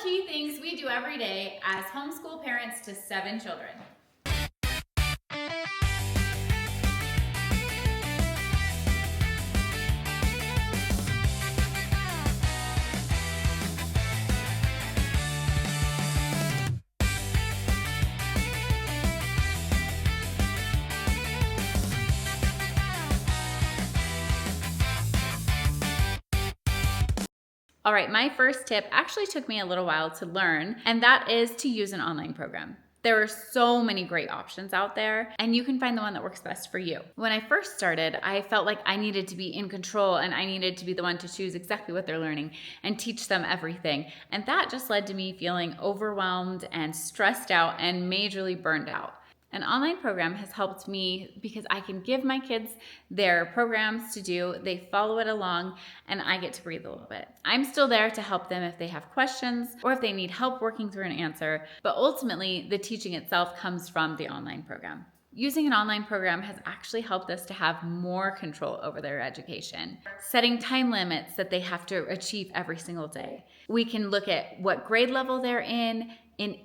key things we do every day as homeschool parents to 7 children. All right, my first tip actually took me a little while to learn, and that is to use an online program. There are so many great options out there, and you can find the one that works best for you. When I first started, I felt like I needed to be in control and I needed to be the one to choose exactly what they're learning and teach them everything. And that just led to me feeling overwhelmed and stressed out and majorly burned out. An online program has helped me because I can give my kids their programs to do, they follow it along, and I get to breathe a little bit. I'm still there to help them if they have questions or if they need help working through an answer, but ultimately the teaching itself comes from the online program. Using an online program has actually helped us to have more control over their education, setting time limits that they have to achieve every single day. We can look at what grade level they're in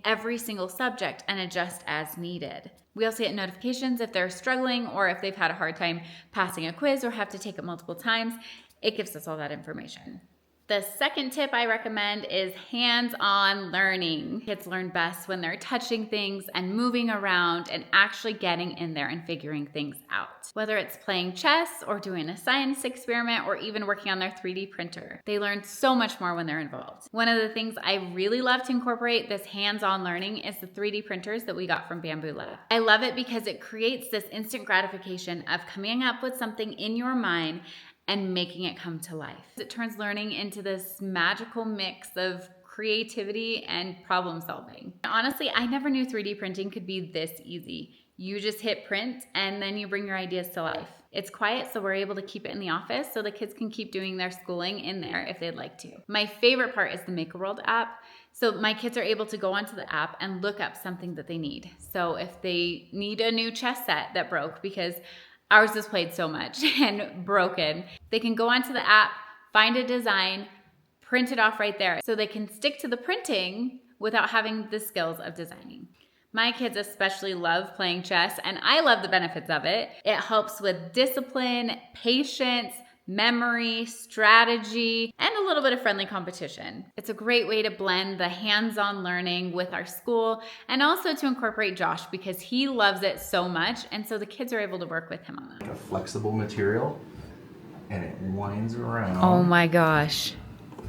every single subject and adjust as needed. We also get notifications if they're struggling or if they've had a hard time passing a quiz or have to take it multiple times. It gives us all that information. The second tip I recommend is hands-on learning. Kids learn best when they're touching things and moving around and actually getting in there and figuring things out. Whether it's playing chess or doing a science experiment or even working on their 3D printer, they learn so much more when they're involved. One of the things I really love to incorporate this hands-on learning is the 3D printers that we got from Bamboo Lab. I love it because it creates this instant gratification of coming up with something in your mind and making it come to life. It turns learning into this magical mix of creativity and problem solving. Honestly, I never knew 3D printing could be this easy. You just hit print and then you bring your ideas to life. It's quiet, so we're able to keep it in the office so the kids can keep doing their schooling in there if they'd like to. My favorite part is the Make a World app. So my kids are able to go onto the app and look up something that they need. So if they need a new chess set that broke because ours was played so much and broken, they can go onto the app, find a design, print it off right there so they can stick to the printing without having the skills of designing. My kids especially love playing chess, and I love the benefits of it. It helps with discipline, patience, memory, strategy, and a little bit of friendly competition. It's a great way to blend the hands-on learning with our school and also to incorporate Josh because he loves it so much, and so the kids are able to work with him on that. A flexible material, and it winds around. Oh my gosh.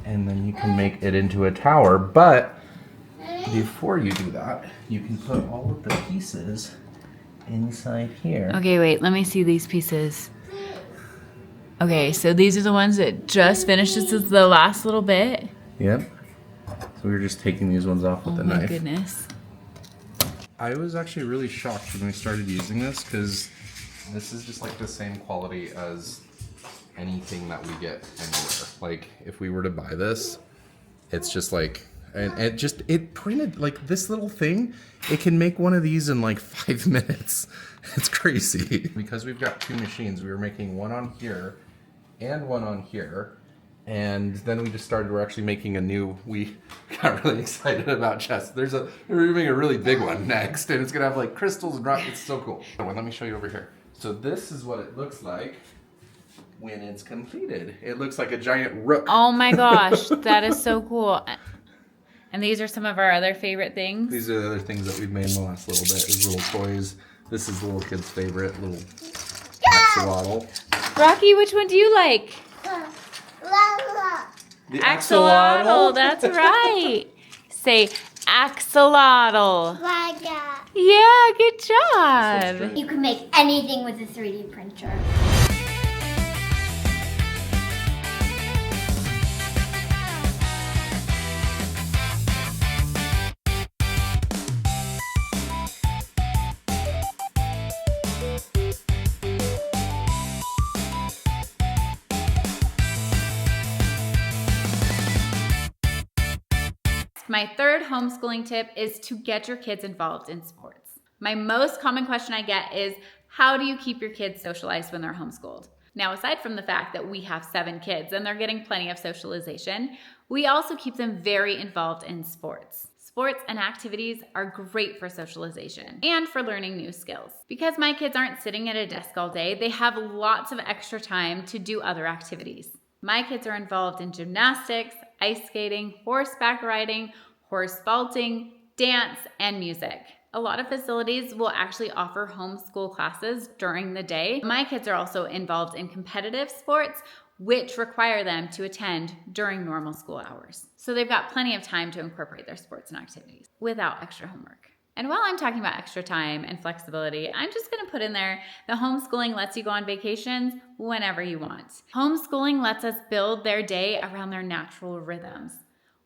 And then you can make it into a tower, but before you do that, you can put all of the pieces inside here. Okay, wait, let me see these pieces. Okay, so these are the ones that just finished. This is the last little bit. Yep. So we were just taking these ones off with the knife. Oh my goodness. I was actually really shocked when we started using this because this is just like the same quality as anything that we get anywhere. Like if we were to buy this, it's just like, and it printed like this little thing. It can make one of these in like 5 minutes. It's crazy. Because we've got 2 machines, we were making one on here and one on here, and then we just started, we're actually making a new, we got really excited about chess. We're making a really big one next, and it's gonna have like crystals and rock. It's so cool. Let me show you over here. So this is what it looks like when it's completed. It looks like a giant rook. Oh my gosh, that is so cool. And these are some of our other favorite things. These are the other things that we've made in the last little bit. These little toys. This is the little kid's favorite, little axolotl. Rocky, which one do you like? The Axolotl, that's right. Say axolotl. Yeah, good job. You can make anything with a 3D printer. My third homeschooling tip is to get your kids involved in sports. My most common question I get is, how do you keep your kids socialized when they're homeschooled? Now, aside from the fact that we have 7 kids and they're getting plenty of socialization, We also keep them very involved in sports. Sports and activities are great for socialization and for learning new skills. Because my kids aren't sitting at a desk all day, they have lots of extra time to do other activities. My kids are involved in gymnastics, ice skating, horseback riding, horse vaulting, dance, and music. A lot of facilities will actually offer homeschool classes during the day. My kids are also involved in competitive sports, which require them to attend during normal school hours. So they've got plenty of time to incorporate their sports and activities without extra homework. And while I'm talking about extra time and flexibility, I'm just gonna put in there that homeschooling lets you go on vacations whenever you want. Homeschooling lets us build their day around their natural rhythms.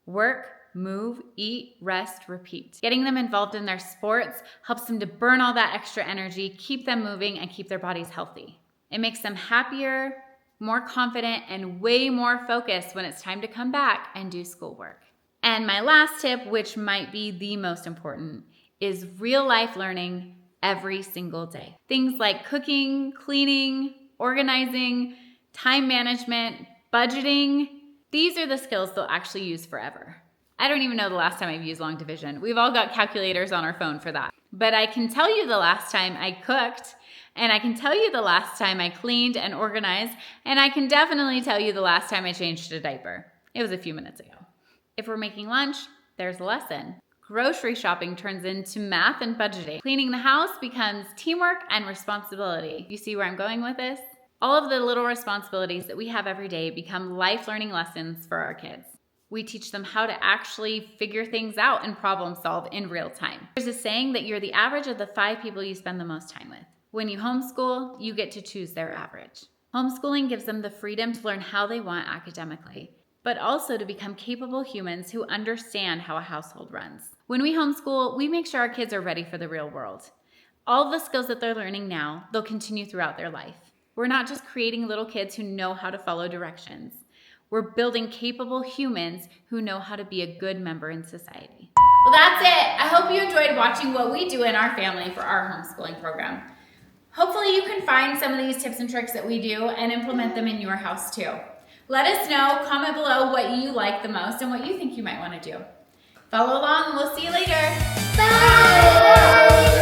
Work, move, eat, rest, repeat. Getting them involved in their sports helps them to burn all that extra energy, keep them moving, and keep their bodies healthy. It makes them happier, more confident, and way more focused when it's time to come back and do schoolwork. And my last tip, which might be the most important, is real life learning every single day. Things like cooking, cleaning, organizing, time management, budgeting. These are the skills they'll actually use forever. I don't even know the last time I've used long division. We've all got calculators on our phone for that. But I can tell you the last time I cooked, and I can tell you the last time I cleaned and organized, and I can definitely tell you the last time I changed a diaper. It was a few minutes ago. If we're making lunch, there's a lesson. Grocery shopping turns into math and budgeting. Cleaning the house becomes teamwork and responsibility. You see where I'm going with this? All of the little responsibilities that we have every day become life learning lessons for our kids. We teach them how to actually figure things out and problem solve in real time. There's a saying that you're the average of the 5 people you spend the most time with. When you homeschool, you get to choose their average. Homeschooling gives them the freedom to learn how they want academically, but also to become capable humans who understand how a household runs. When we homeschool, we make sure our kids are ready for the real world. All the skills that they're learning now, they'll continue throughout their life. We're not just creating little kids who know how to follow directions. We're building capable humans who know how to be a good member in society. Well, that's it. I hope you enjoyed watching what we do in our family for our homeschooling program. Hopefully you can find some of these tips and tricks that we do and implement them in your house too. Let us know, comment below what you like the most and what you think you might want to do. Follow along and we'll see you later. Bye!